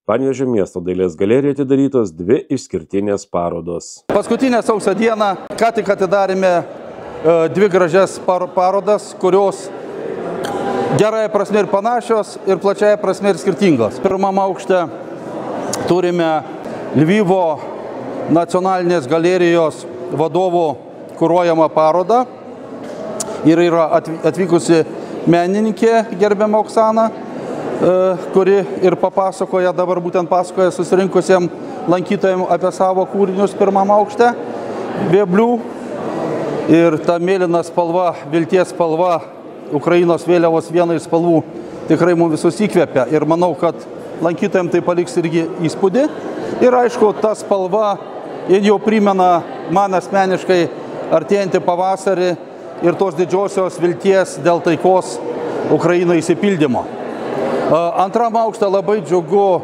Panevėžio miesto dailės galerijoje atidarytos 2 išskirtinės parodos. Paskutinę sausio dieną ką tik atidarėme 2 gražias parodas, kurios gerąją prasme ir panašios, ir plačiąją prasme ir skirtingos. Pirmame aukšte turime Lvivo nacionalinės galerijos vadovų kuruojamą parodą. Ir yra atvykusi menininkė gerbiama Oksana, kuri ir papasakoja, dabar būtent pasakoja susirinkusiem lankytojams apie savo kūrinius pirmame aukšte, vėblių. Ir ta mėlyna spalva, vilties spalva, Ukrainos vėliavos viena iš spalvų tikrai mums visus įkvepia. Ir manau, kad lankytojams tai paliks irgi įspūdį. Ir aišku, ta spalva jau primena man asmeniškai artėjantį pavasarį ir tos didžiosios vilties dėl taikos Ukrainoje įsipildymo. Antram aukšte labai džiugu,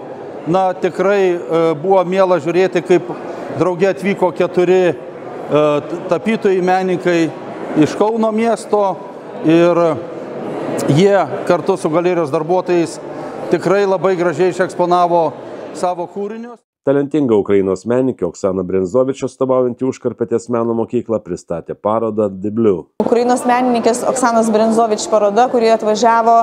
tikrai buvo miela žiūrėti, kaip drauge atvyko 4 tapytojai, menininkai iš Kauno miesto ir jie kartu su galerijos darbuotojais tikrai labai gražiai išeksponavo savo kūrinius. Talentinga Ukrainos menininkė Oksana Brenzovič, atstovaujantį Užkarpatės meno mokyklą, pristatė parodą The Blue. Ukrainos menininkės Oksanos Brenzovič paroda, kuri atvažiavo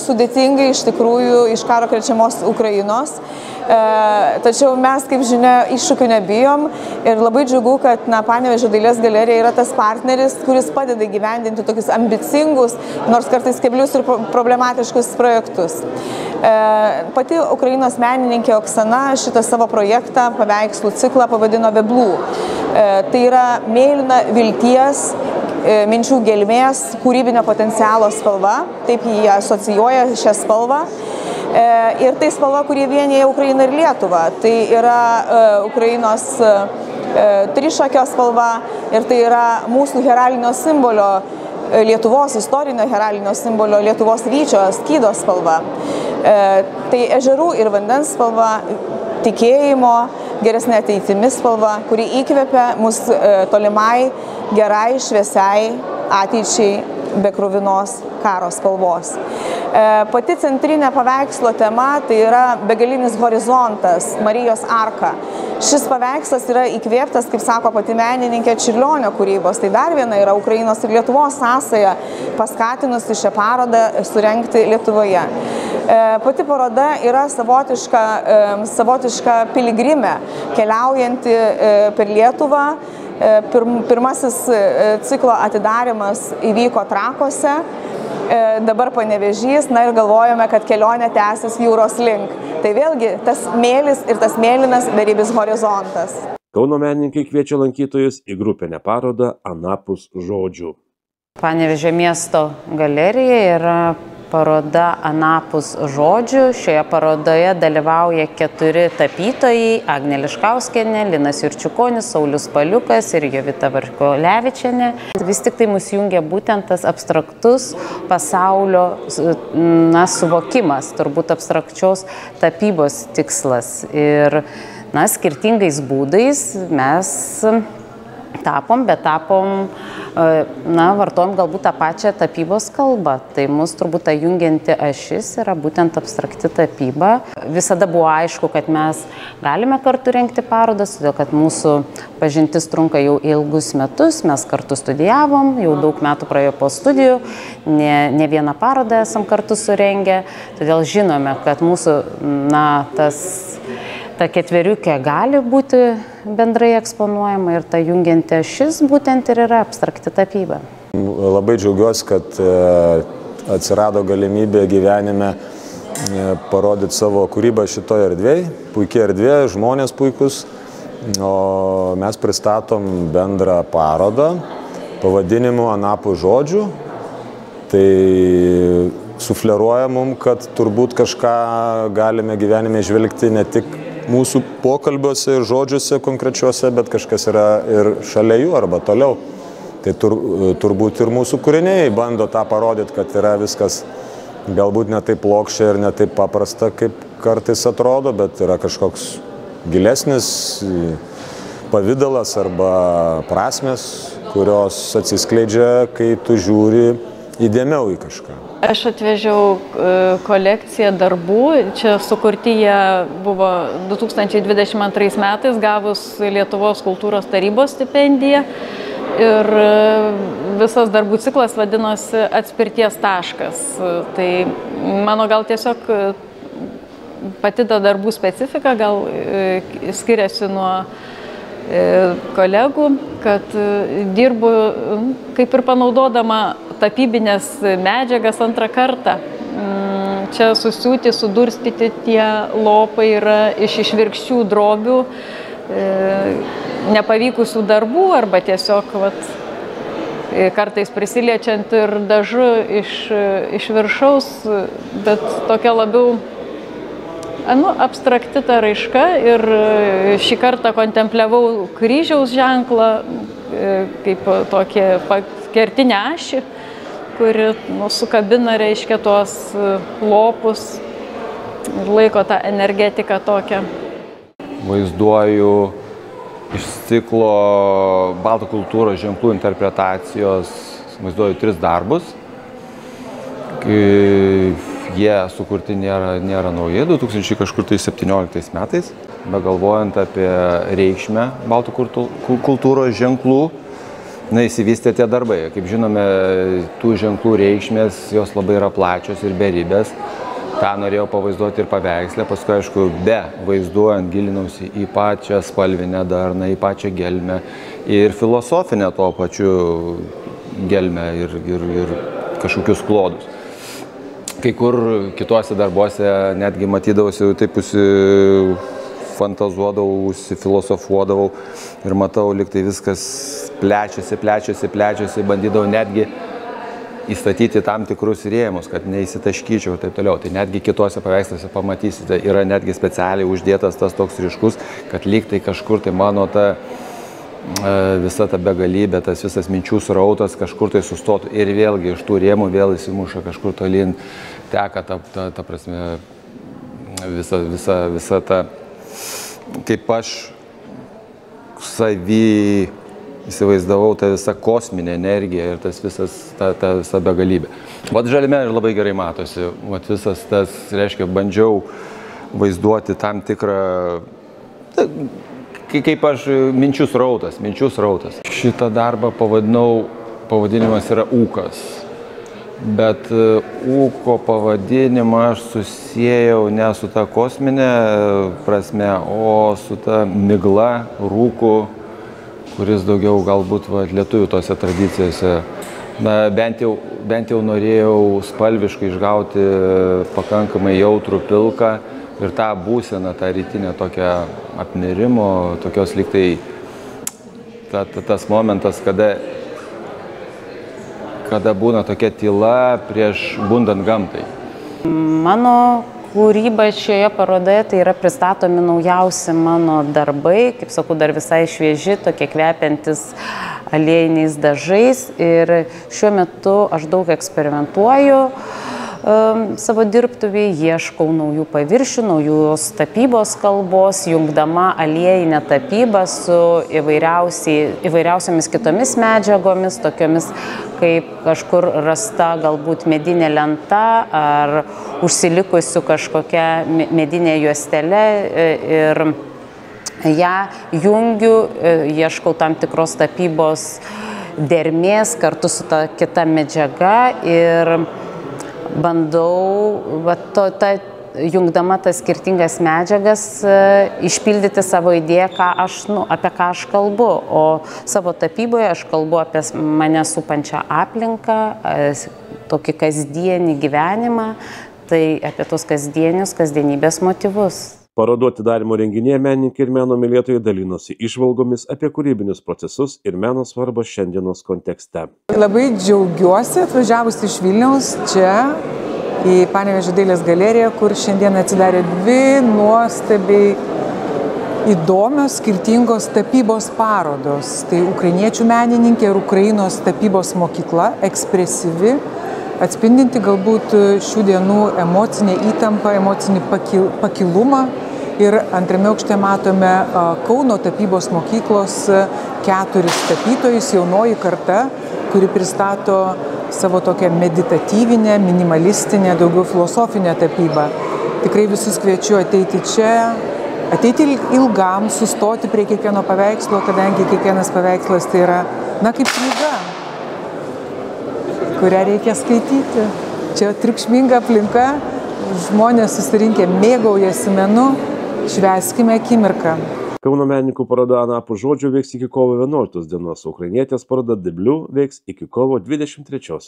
sudėtingai iš tikrųjų iš karo krečiamos Ukrainos. Tačiau mes, kaip žinia, iššūkių nebijom ir labai džiugu, kad Panevėžio dailės galerija yra tas partneris, kuris padeda įgyvendinti tokius ambicingus, nors kartais keblius ir problematiškus projektus. Pati Ukrainos menininkė Oksana šitą savo projektą, paveikslų ciklą pavadino The Blue. Tai yra mėlyna vilties, minčių gelmės, kūrybinio potencialo spalva, taip jie asocijuoja šią spalvą. Ir tai spalva, kurie vienyje Ukrainą ir Lietuvą. Tai yra Ukrainos trišakio spalva ir tai yra mūsų heralinio simbolio, Lietuvos istorinio heralinio simbolio, Lietuvos vyčio, skydo spalva. Tai ežerų ir vandens spalva, tikėjimo, geresnė ateitimi spalva, kuri įkvepia mus tolimai, gerai, šviesiai ateičiai be kruvinos karo spalvos. Pati centrinė paveikslo tema tai yra begalinis horizontas, Marijos arka. Šis paveikslas yra įkvėptas, kaip sako pati menininkė, Čiurlionio kūrybos. Tai dar viena yra Ukrainos ir Lietuvos sąsaja, paskatinusi šią parodą surengti Lietuvoje. Pati paroda yra savotiška piligrimė, keliaujanti per Lietuvą. Pirmasis ciklo atidarimas įvyko Trakuose, dabar Panevėžys, ir galvojame, kad kelionė tęsis jūros link. Tai vėlgi tas mėlis ir tas mėlynas beribis horizontas. Kauno menininkai kviečia lankytojus į grupinę parodą Anapus žodžių. Panevėžio miesto galerija yra paroda Anapus žodžių. Šioje parodoje dalyvauja 4 tapytojai: Agnė Liškauskienė, Linas Jurčiukonis, Saulius Paliukas ir Jovita Varkolevičienė. Vis tik tai mus jungia būtent tas abstraktus pasaulio suvokimas, turbūt abstrakčios tapybos tikslas. Ir skirtingais būdais mes vartojom galbūt tą pačią tapybos kalbą. Tai mus turbūt ta jungianti ašis yra būtent abstrakti tapyba. Visada buvo aišku, kad mes galime kartu rengti parodas, todėl kad mūsų pažintis trunka jau ilgus metus, mes kartu studijavom, jau daug metų praėjo po studijų, ne vieną parodą esam kartu surengę, todėl žinome, kad mūsų ta ketveriukė gali būti bendrai eksponuojama ir ta jungianti ašis būtent ir yra abstrakti tapyba. Labai džiaugiuosi, kad atsirado galimybė gyvenime parodyti savo kūrybą šitoje erdvėje. Puikia erdvė, žmonės puikus, o mes pristatom bendrą parodą pavadinimu Anapus žodžių. Tai sufleruoja mums, kad turbūt kažką galime gyvenime žvelgti ne tik mūsų pokalbiuose ir žodžiuose konkrečiuose, bet kažkas yra ir šalia jų arba toliau. Tai turbūt ir mūsų kūriniai bando tą parodyti, kad yra viskas galbūt ne taip plokščia ir ne taip paprasta, kaip kartais atrodo, bet yra kažkoks gilesnis pavidalas arba prasmės, kurios atsiskleidžia, kai tu žiūri įdėmiau į kažką. Aš atvežiau kolekciją darbų, čia sukurti jie buvo 2022 metais gavus Lietuvos kultūros tarybos stipendiją ir visas darbų ciklas vadinosi Atspirties taškas. Tai mano gal tiesiog pati ta darbų specifika gal skiriasi nuo kolegų, kad dirbu kaip ir panaudodama tapybinės medžiagas antrą kartą. Čia susiūti, sudurstyti tie lopai yra iš išvirkščių drobių, nepavykusių darbų arba tiesiog kartais prisiliečiant ir dažu iš viršaus, bet tokia labiau abstrakti ta raiška ir šį kartą kontempliavau kryžiaus ženklą kaip tokį kertinę ašį, kuri sukabina, reiškia, tuos lopus ir laiko tą energetiką tokią. Vaizduoju iš ciklo baltų kultūros ženklų interpretacijos, vaizduoju 3 darbus. Jie sukurti nėra nauji, 2017 metais, begalvojant apie reikšmę baltų kultūros ženklų, įsivystė tie darbai. Kaip žinome, tų ženklų reikšmės, jos labai yra plačios ir beribės. Ta norėjau pavaizduoti ir paveikslę, paskui, aišku, be vaizduojant gilinausi į pačią spalvinę darną, į pačią gelmę ir filosofinę tuo pačiu gelmę ir kažkokius klodus. Kai kur kituose darbuose netgi matydavausi, taip fantazuodavau, filosofuodavau ir matau, lyg tai viskas plečiasi, bandydavau netgi įstatyti tam tikrus rėmus, kad neįsitaškyčiau ir taip toliau. Tai netgi kituose paveiksluose pamatysite, yra netgi specialiai uždėtas tas toks ryškus, kad lyg tai kažkur tai mano ta visa ta begalybė, tas visas minčių srautas kažkur tai sustotų ir vėlgi iš tų rėmų vėl įsimuša kažkur tolyn, teka ta prasme visa ta, kaip aš savy įsivaizdavau, ta visa kosminė energija ir tas visas, ta visa begalybė. Vat žalime ir labai gerai matosi, vat visas tas, reiškia, bandžiau vaizduoti tam tikrą, kaip aš, minčių srautas. Šitą darbą pavadinimas yra ūkas, bet ūko pavadinimą aš susiejau ne su ta kosminė prasme, o su ta migla, rūku, kuris daugiau galbūt lietuvių tose tradicijose. Bent jau norėjau spalviškai išgauti pakankamai jautrų pilką ir tą būseną, tą rytinę tokią apmirimo, tokios lyg tai tas momentas, kada būna tokia tyla prieš bundant gamtai. Mano kūryba šioje parodoje tai yra pristatomi naujausi mano darbai, kaip sakau, dar visai švieži, tokie kvepiantis aliejiniais dažais ir šiuo metu aš daug eksperimentuoju savo dirbtuvėje, ieškau naujų paviršių, naujos tapybos kalbos, jungdama aliejinę tapybą su įvairiausiamis kitomis medžiagomis, tokiomis kaip kažkur rasta galbūt medinė lenta ar užsilikusių kažkokia medinė juostelė ir ją jungiu, ieškau tam tikros tapybos dermės kartu su ta kita medžiaga ir bandau, jungdama tas skirtingas medžiagas, išpildyti savo idėją, apie ką aš kalbu. O savo tapyboje aš kalbu apie mane supančią aplinką, tokį kasdienį gyvenimą, tai apie tos kasdienybės motyvus. Parodų atidarymo renginyje menininkai ir meno mylėtojai dalinosi įžvalgomis apie kūrybinius procesus ir meno svarbą šiandienos kontekste. Labai džiaugiuosi atvažiavus iš Vilniaus čia į Panevėžio dailės galeriją, kur šiandien atsidarė 2 nuostabiai įdomios skirtingos tapybos parodos. Tai ukrainiečių menininkė ir Ukrainos tapybos mokykla, ekspresyvi, atspindinti galbūt šių dienų emocinę įtampą, emocinį pakilumą. Ir antrame aukšte matome Kauno tapybos mokyklos 4 tapytojus, jaunoji karta, kuri pristato savo tokią meditatyvinę, minimalistinę, daugiau filosofinę tapybą. Tikrai visus kviečiu ateiti čia, ateiti ilgam, sustoti prie kiekvieno paveikslo, kadangi kiekvienas paveikslas tai yra, kaip knyga, kurią reikia skaityti. Čia triukšminga aplinka, žmonės susirinkę mėgaujasi menu, švęskime akimirką. Kauno menininkų paroda Anapus žodžių veiks iki kovo 11 dienos, o ukrainietės paroda Deblių veiks iki kovo 23.